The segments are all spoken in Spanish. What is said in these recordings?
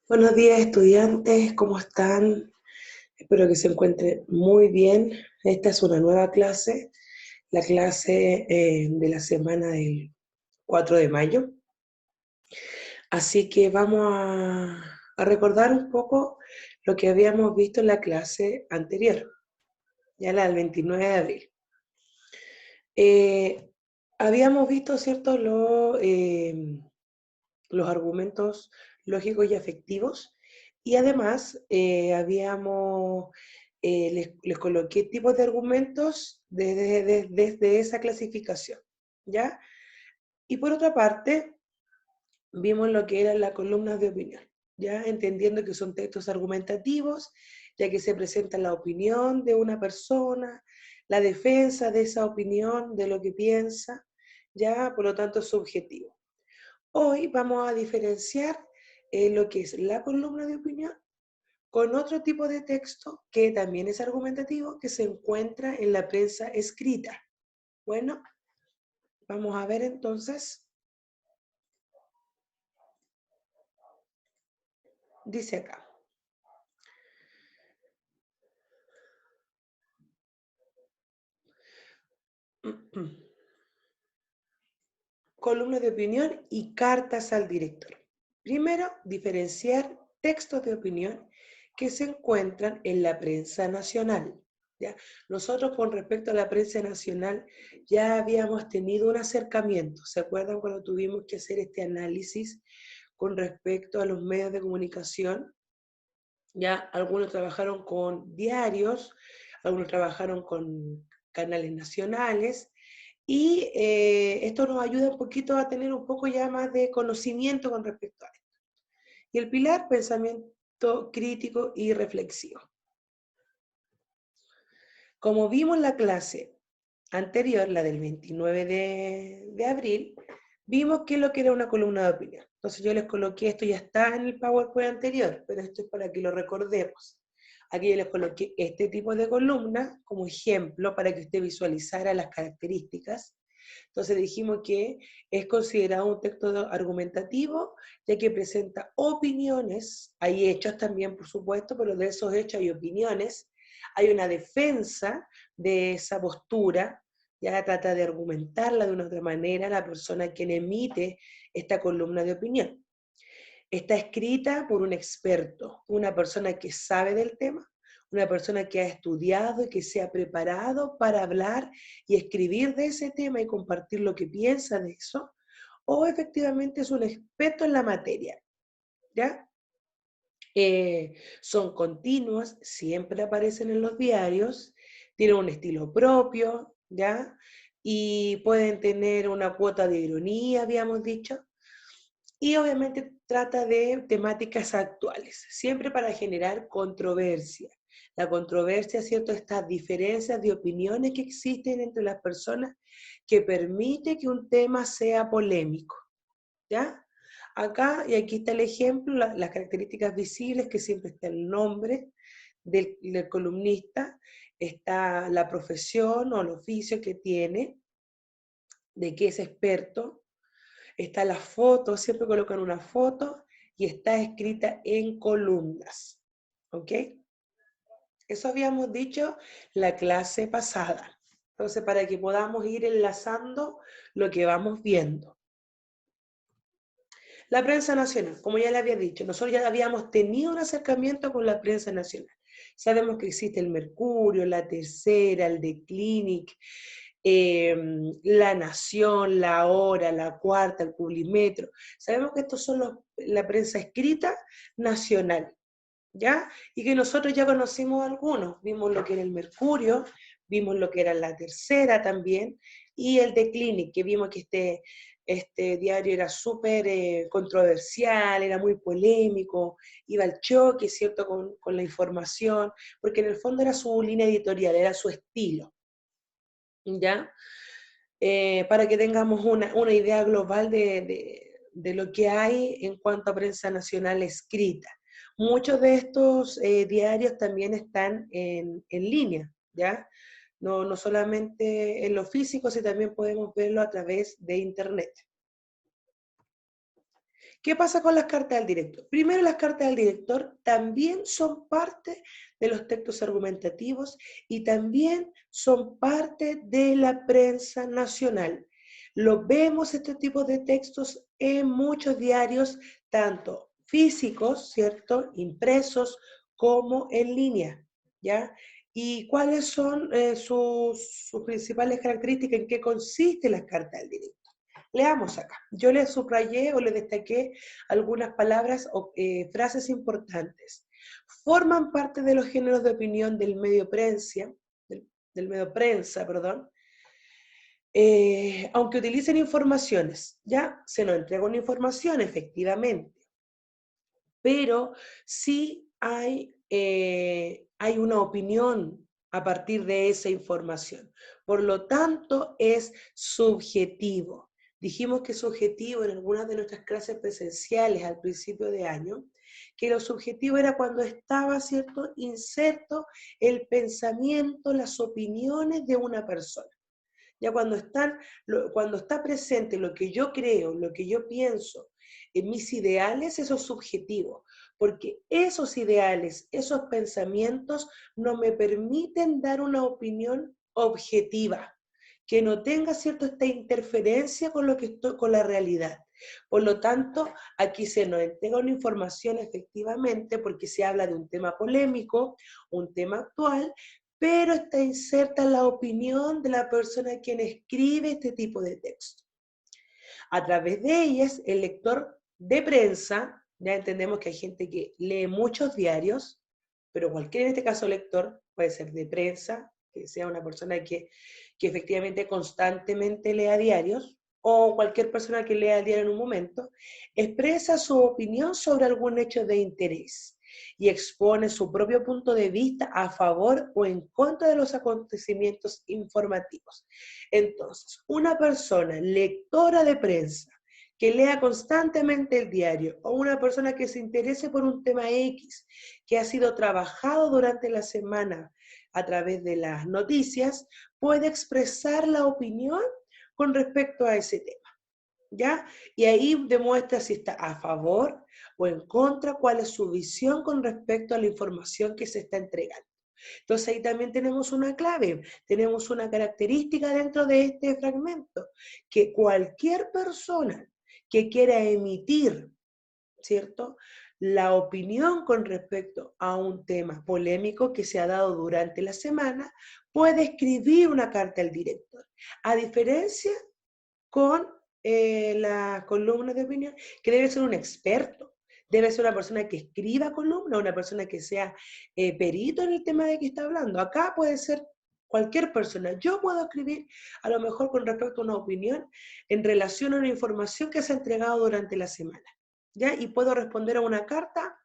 Buenos días, estudiantes, ¿cómo están? Espero que se encuentren muy bien. Esta es una nueva clase, la clase de la semana del 4 de mayo. Así que vamos a recordar un poco lo que habíamos visto en la clase anterior, ya la del 29 de abril. Habíamos visto, ¿cierto?, los argumentos lógicos y afectivos, y además les coloqué tipos de argumentos desde esa clasificación, ¿ya? Y por otra parte, vimos lo que eran las columnas de opinión, ¿ya? Entendiendo que son textos argumentativos, ya que se presenta la opinión de una persona, la defensa de esa opinión, de lo que piensa, ¿ya? Por lo tanto, es subjetivo. Hoy vamos a diferenciar lo que es la columna de opinión con otro tipo de texto que también es argumentativo, que se encuentra en la prensa escrita. Bueno, vamos a ver entonces. Dice acá. Columna de opinión y cartas al director. Primero, diferenciar textos de opinión que se encuentran en la prensa nacional. ¿Ya? Nosotros con respecto a la prensa nacional ya habíamos tenido un acercamiento. ¿Se acuerdan cuando tuvimos que hacer este análisis con respecto a los medios de comunicación? Ya algunos trabajaron con diarios, algunos trabajaron con canales nacionales, y esto nos ayuda un poquito a tener un poco ya más de conocimiento con respecto a esto. Y el pilar, pensamiento crítico y reflexivo. Como vimos en la clase anterior, la del 29 de abril, vimos qué es lo que era una columna de opinión. Entonces yo les coloqué, esto ya está en el PowerPoint anterior, pero esto es para que lo recordemos. Aquí yo les coloqué este tipo de columna como ejemplo para que usted visualizara las características. Entonces dijimos que es considerado un texto argumentativo, ya que presenta opiniones, hay hechos también, por supuesto, pero de esos hechos hay opiniones, hay una defensa de esa postura, ya trata de argumentarla de una otra manera la persona quien emite esta columna de opinión. Está escrita por un experto, una persona que sabe del tema, una persona que ha estudiado y que se ha preparado para hablar y escribir de ese tema y compartir lo que piensa de eso, o efectivamente es un experto en la materia, ¿ya? Son continuas, siempre aparecen en los diarios, tienen un estilo propio, ¿ya? Y pueden tener una cuota de ironía, habíamos dicho, y obviamente trata de temáticas actuales, siempre para generar controversia. La controversia, ¿cierto? Estas diferencias de opiniones que existen entre las personas que permite que un tema sea polémico, ¿ya? Acá, y aquí está el ejemplo, las características visibles, que siempre está el nombre del columnista, está la profesión o el oficio que tiene, de qué es experto, está la foto, siempre colocan una foto, y está escrita en columnas, ¿ok? Eso habíamos dicho la clase pasada. Entonces, para que podamos ir enlazando lo que vamos viendo. La prensa nacional, como ya le había dicho, nosotros ya habíamos tenido un acercamiento con la prensa nacional. Sabemos que existe el Mercurio, la Tercera, el The Clinic, La Nación, La Hora, La Cuarta, el Publimetro. Sabemos que estos son la prensa escrita nacional, ¿ya? Y que nosotros ya conocimos algunos. Vimos lo que era el Mercurio, vimos lo que era la Tercera también, y el The Clinic, que vimos que este diario era súper controversial, era muy polémico, iba al choque, ¿cierto?, con la información, porque en el fondo era su línea editorial, era su estilo, ¿ya? Para que tengamos una idea global de lo que hay en cuanto a prensa nacional escrita. Muchos de estos diarios también están en línea, ¿ya? No solamente en lo físico, sino también podemos verlo a través de internet. ¿Qué pasa con las cartas del director? Primero, las cartas del director también son parte de los textos argumentativos y también son parte de la prensa nacional. Lo vemos este tipo de textos en muchos diarios, tanto físicos, ¿cierto?, impresos, como en línea, ¿ya? ¿Y cuáles son sus principales características? ¿En qué consiste las cartas del director? Leamos acá. Yo les subrayé o les destaqué algunas palabras o frases importantes. Forman parte de los géneros de opinión del medio prensa, del medio prensa, perdón, aunque utilicen informaciones, ya se nos entrega una información, efectivamente, pero sí hay una opinión a partir de esa información. Por lo tanto, es subjetivo. Dijimos que subjetivo en algunas de nuestras clases presenciales al principio de año, que lo subjetivo era cuando estaba, ¿cierto?, inserto el pensamiento, las opiniones de una persona. Ya cuando está presente lo que yo creo, lo que yo pienso, en mis ideales, eso es subjetivo, porque esos ideales, esos pensamientos no me permiten dar una opinión objetiva, que no tenga cierto esta interferencia con lo que estoy, con la realidad. Por lo tanto, aquí se nos entrega una información efectivamente porque se habla de un tema polémico, un tema actual, pero está inserta la opinión de la persona quien escribe este tipo de texto. A través de ellas, el lector de prensa, ya entendemos que hay gente que lee muchos diarios, pero cualquier, en este caso, lector, puede ser de prensa, que sea una persona que efectivamente constantemente lea diarios, o cualquier persona que lea el diario en un momento, expresa su opinión sobre algún hecho de interés y expone su propio punto de vista a favor o en contra de los acontecimientos informativos. Entonces, una persona lectora de prensa que lea constantemente el diario o una persona que se interese por un tema X que ha sido trabajado durante la semana a través de las noticias, puede expresar la opinión con respecto a ese tema, ¿ya? Y ahí demuestra si está a favor o en contra, cuál es su visión con respecto a la información que se está entregando. Entonces ahí también tenemos una clave, tenemos una característica dentro de este fragmento, que cualquier persona que quiera emitir, ¿cierto?, la opinión con respecto a un tema polémico que se ha dado durante la semana, puede escribir una carta al director. A diferencia con la columna de opinión, que debe ser un experto, debe ser una persona que escriba columna, una persona que sea perito en el tema de que está hablando. Acá puede ser cualquier persona. Yo puedo escribir a lo mejor con respecto a una opinión en relación a una información que se ha entregado durante la semana, ¿ya? Y puedo responder a una carta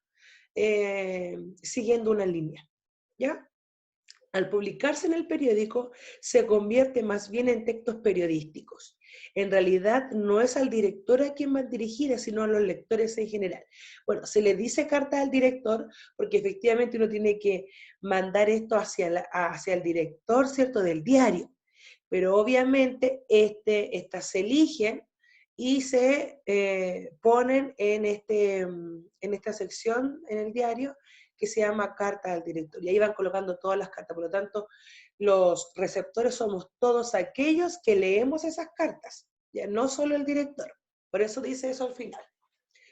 siguiendo una línea, ¿ya? Al publicarse en el periódico, se convierte más bien en textos periodísticos. En realidad, no es al director a quien va dirigida, sino a los lectores en general. Bueno, se le dice carta al director porque efectivamente uno tiene que mandar esto hacia el director, ¿cierto?, del diario. Pero obviamente estas se eligen y se ponen en esta sección en el diario que se llama carta al director. Y ahí van colocando todas las cartas. Por lo tanto, los receptores somos todos aquellos que leemos esas cartas, ya no solo el director. Por eso dice eso al final.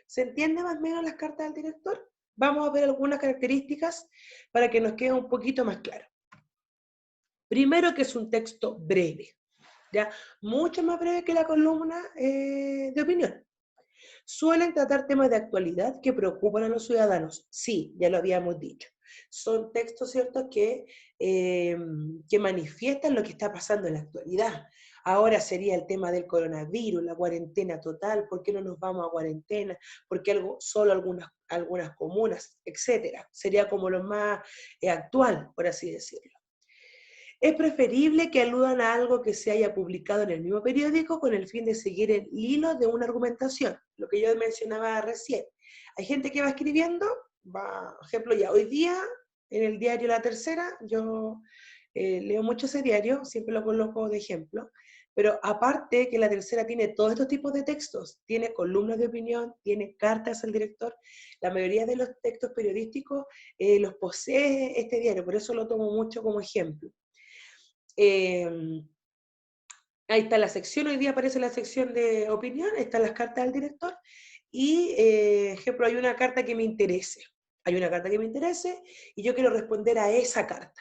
¿Se entiende más o menos las cartas del director? Vamos a ver algunas características para que nos quede un poquito más claro. Primero, que es un texto breve, ¿ya? Mucho más breve que la columna de opinión. Suelen tratar temas de actualidad que preocupan a los ciudadanos. Sí, ya lo habíamos dicho. Son textos, ¿cierto?, que manifiestan lo que está pasando en la actualidad. Ahora sería el tema del coronavirus, la cuarentena total, por qué no nos vamos a cuarentena, por qué solo algunas comunas, etcétera. Sería como lo más actual, por así decirlo. Es preferible que aludan a algo que se haya publicado en el mismo periódico con el fin de seguir el hilo de una argumentación, lo que yo mencionaba recién. Hay gente que va escribiendo, por ejemplo, ya hoy día en el diario La Tercera, yo leo mucho ese diario, siempre lo coloco de ejemplo, Pero aparte que la tercera tiene todos estos tipos de textos, tiene columnas de opinión, tiene cartas al director, la mayoría de los textos periodísticos los posee este diario, por eso lo tomo mucho como ejemplo. Ahí está la sección, hoy día aparece la sección de opinión, están las cartas al director, y, ejemplo, hay una carta que me interese, y yo quiero responder a esa carta,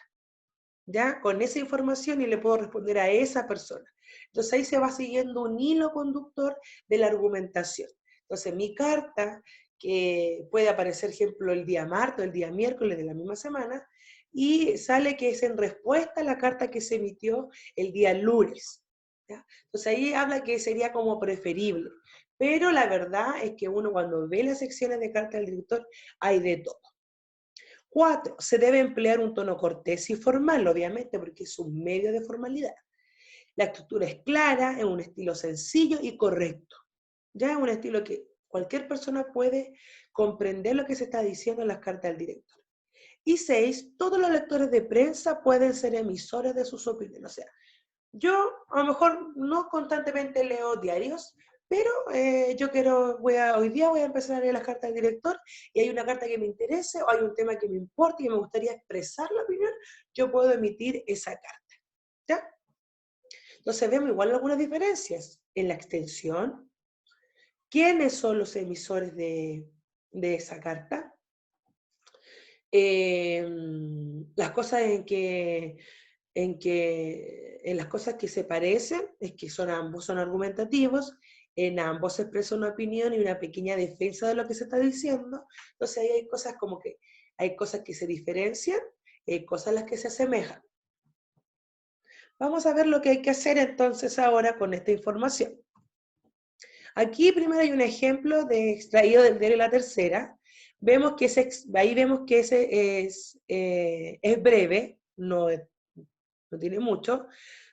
¿ya? Con esa información y le puedo responder a esa persona. Entonces ahí se va siguiendo un hilo conductor de la argumentación. Entonces mi carta, que puede aparecer, ejemplo, el día martes o el día miércoles de la misma semana, y sale que es en respuesta a la carta que se emitió el día lunes, ¿ya? Entonces ahí habla que sería como preferible. Pero la verdad es que uno cuando ve las secciones de carta del director hay de todo. 4. Se debe emplear un tono cortés y formal, obviamente, porque es un medio de formalidad. La estructura es clara, es un estilo sencillo y correcto. Ya es un estilo que cualquier persona puede comprender lo que se está diciendo en las cartas del director. Y 6. Todos los lectores de prensa pueden ser emisores de sus opiniones. O sea, yo a lo mejor no constantemente leo diarios, pero hoy día voy a empezar a leer las cartas del director y hay una carta que me interese o hay un tema que me importe y me gustaría expresar la opinión, yo puedo emitir esa carta, ¿ya? Entonces vemos igual algunas diferencias en la extensión. ¿Quiénes son los emisores de esa carta? Las cosas en las cosas que se parecen es que ambos son argumentativos, en ambos se expresa una opinión y una pequeña defensa de lo que se está diciendo. Entonces ahí hay cosas como que hay cosas que se diferencian y hay cosas en las que se asemejan. Vamos a ver lo que hay que hacer entonces ahora con esta información. Aquí primero hay un ejemplo extraído del diario La Tercera. Ahí vemos que ese es breve, no tiene mucho.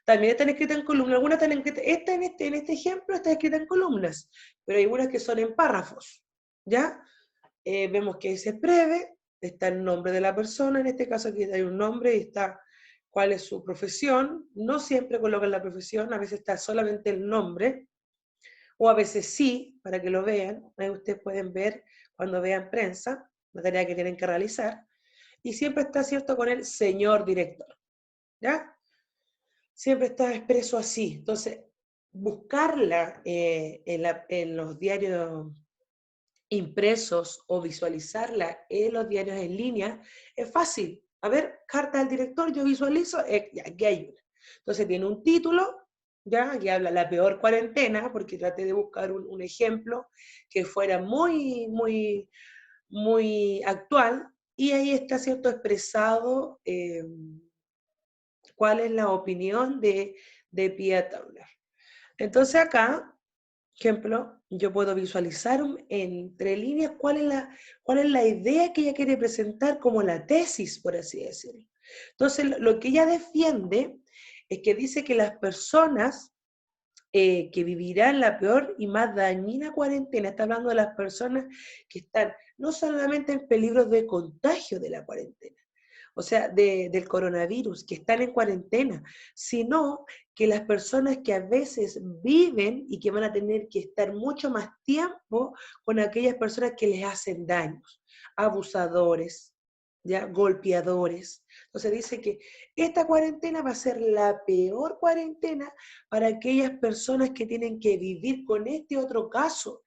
También están escritas en columnas, algunas están escritas, en este ejemplo está escrita en columnas, pero hay unas que son en párrafos, ¿ya? Vemos que ese es breve, está el nombre de la persona, en este caso aquí hay un nombre y está cuál es su profesión, no siempre colocan la profesión, a veces está solamente el nombre, o a veces sí, para que lo vean, ahí ustedes pueden ver cuando vean prensa, la tarea que tienen que realizar, y siempre está cierto con el señor director, ¿ya? Siempre está expreso así. Entonces, buscarla en los diarios impresos o visualizarla en los diarios en línea es fácil. A ver, carta del director, yo visualizo, aquí hay una. Entonces tiene un título, ya, aquí habla la peor cuarentena, porque traté de buscar un ejemplo que fuera muy actual, y ahí está, ¿cierto?, expresado cuál es la opinión de Pia Tauler. Entonces acá, ejemplo, yo puedo visualizar entre líneas cuál es la idea que ella quiere presentar como la tesis, por así decirlo. Entonces, lo que ella defiende es que dice que las personas que vivirán la peor y más dañina cuarentena, está hablando de las personas que están no solamente en peligro de contagio de la cuarentena, o sea, del coronavirus, que están en cuarentena, sino que las personas que a veces viven y que van a tener que estar mucho más tiempo con aquellas personas que les hacen daños, abusadores, ¿ya? Golpeadores. Entonces dice que esta cuarentena va a ser la peor cuarentena para aquellas personas que tienen que vivir con este otro caso,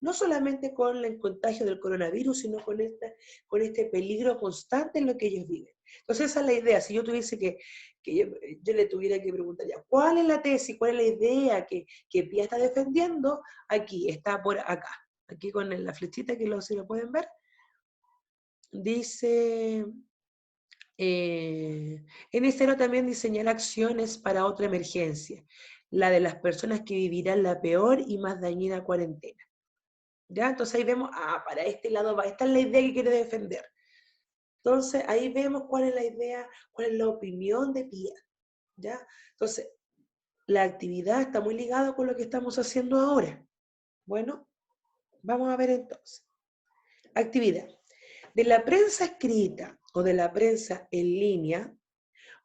no solamente con el contagio del coronavirus, sino con este peligro constante en lo que ellos viven. Entonces esa es la idea. Si yo tuviese yo le tuviera que preguntar ya, ¿cuál es la tesis, cuál es la idea que Pia está defendiendo? Aquí, está por acá. Aquí con la flechita que si lo pueden ver. Dice, es necesario también diseñar acciones para otra emergencia, la de las personas que vivirán la peor y más dañina cuarentena. ¿Ya? Entonces ahí vemos, para este lado va, esta es la idea que quiere defender. Entonces ahí vemos cuál es la idea, cuál es la opinión de Pia, ¿ya? Entonces, la actividad está muy ligada con lo que estamos haciendo ahora. Bueno, vamos a ver entonces. Actividad. De la prensa escrita o de la prensa en línea,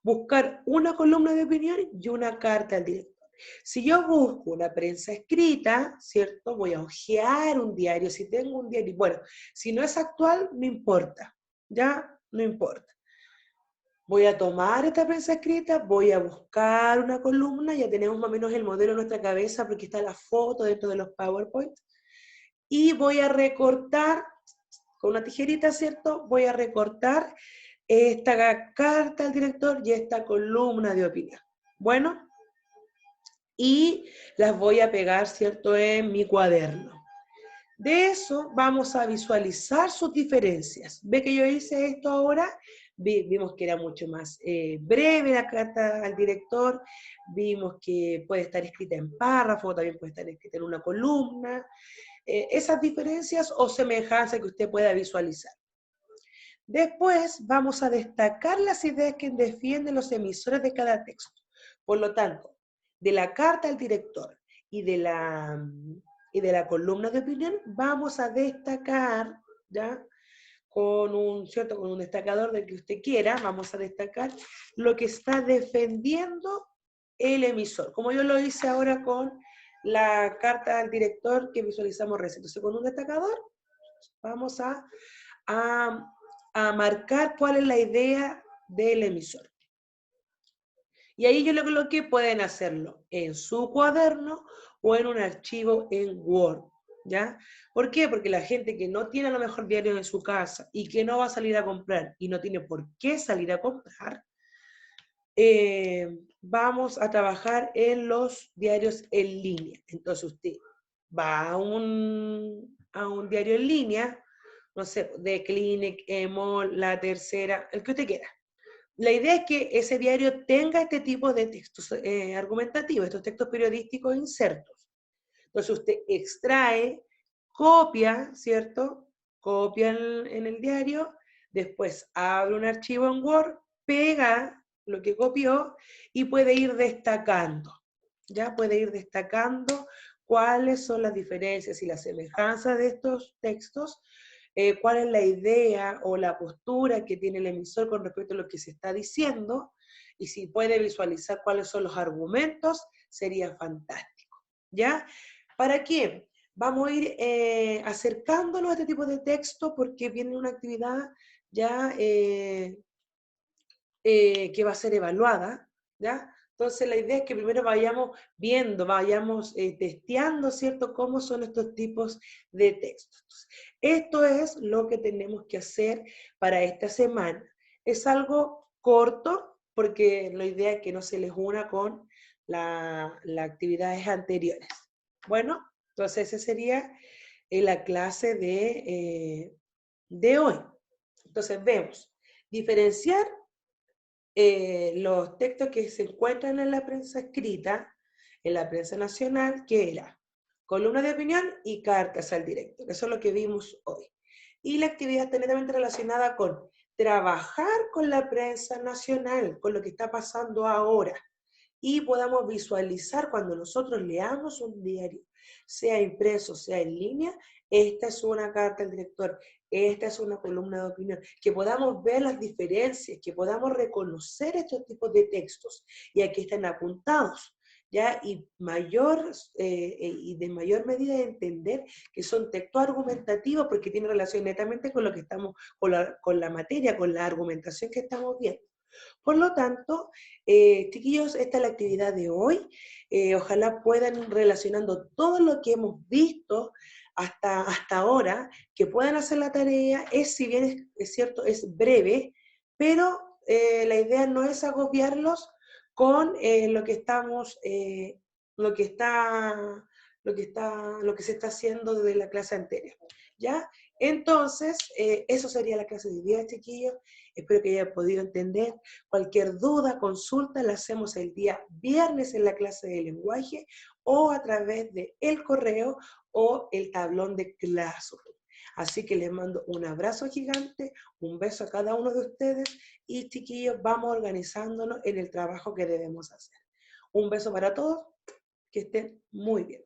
buscar una columna de opinión y una carta al director. Si yo busco una prensa escrita, ¿cierto? Voy a hojear un diario, si tengo un diario, bueno, si no es actual, no importa, ¿ya? No importa. Voy a tomar esta prensa escrita, voy a buscar una columna, ya tenemos más o menos el modelo en nuestra cabeza porque está la foto dentro de los PowerPoint, y voy a recortar con una tijerita, ¿cierto? Voy a recortar esta carta al director y esta columna de opinión. Bueno, y las voy a pegar, ¿cierto?, en mi cuaderno. De eso vamos a visualizar sus diferencias. ¿Ve que yo hice esto ahora? Vimos que era mucho más breve la carta al director, vimos que puede estar escrita en párrafo, también puede estar escrita en una columna. Esas diferencias o semejanzas que usted pueda visualizar. Después vamos a destacar las ideas que defienden los emisores de cada texto. Por lo tanto, de la carta al director y de la columna de opinión, vamos a destacar, ¿ya? Con un destacador del que usted quiera, vamos a destacar lo que está defendiendo el emisor, como yo lo hice ahora con la carta al director que visualizamos recién. Entonces, con un destacador, vamos a marcar cuál es la idea del emisor. Y ahí yo lo coloqué, pueden hacerlo en su cuaderno o en un archivo en Word, ¿ya? ¿Por qué? Porque la gente que no tiene a lo mejor diario en su casa y que no va a salir a comprar y no tiene por qué salir a comprar, vamos a trabajar en los diarios en línea. Entonces usted va a un diario en línea, no sé, de Clinic, EMOL, La Tercera, el que usted quiera. La idea es que ese diario tenga este tipo de textos argumentativos, estos textos periodísticos insertos. Entonces usted extrae, copia, ¿cierto? Copia en el diario, después abre un archivo en Word, pega lo que copió y puede ir destacando. Ya puede ir destacando cuáles son las diferencias y las semejanzas de estos textos, cuál es la idea o la postura que tiene el emisor con respecto a lo que se está diciendo, y si puede visualizar cuáles son los argumentos, sería fantástico. ¿Ya? ¿Para qué? Vamos a ir acercándonos a este tipo de texto porque viene una actividad ya que va a ser evaluada, ¿ya? Entonces la idea es que primero vayamos viendo, vayamos testeando, ¿cierto?, cómo son estos tipos de textos. Entonces, esto es lo que tenemos que hacer para esta semana. Es algo corto porque la idea es que no se les una con las actividades anteriores. Bueno, entonces esa sería la clase de hoy. Entonces vemos, diferenciar los textos que se encuentran en la prensa escrita, en la prensa nacional, que era columna de opinión y cartas al director. Eso es lo que vimos hoy. Y la actividad está netamente relacionada con trabajar con la prensa nacional, con lo que está pasando ahora, y podamos visualizar cuando nosotros leamos un diario, sea impreso, sea en línea, esta es una carta al director, esta es una columna de opinión, que podamos ver las diferencias, que podamos reconocer estos tipos de textos, y aquí están apuntados, ¿ya? Y de mayor medida entender que son textos argumentativos porque tienen relación netamente con lo que estamos, con la materia, con la argumentación que estamos viendo. Por lo tanto, chiquillos, esta es la actividad de hoy. Ojalá puedan ir relacionando todo lo que hemos visto hasta ahora, que puedan hacer la tarea. Si bien es cierto, es breve, pero la idea no es agobiarlos con lo que estamos, lo que se está haciendo desde la clase anterior. ¿Ya? Entonces, eso sería la clase de hoy día, chiquillos. Espero que hayan podido entender. Cualquier duda, consulta, la hacemos el día viernes en la clase de lenguaje o a través de el correo o el tablón de Classroom. Así que les mando un abrazo gigante, un beso a cada uno de ustedes y chiquillos, vamos organizándonos en el trabajo que debemos hacer. Un beso para todos, que estén muy bien.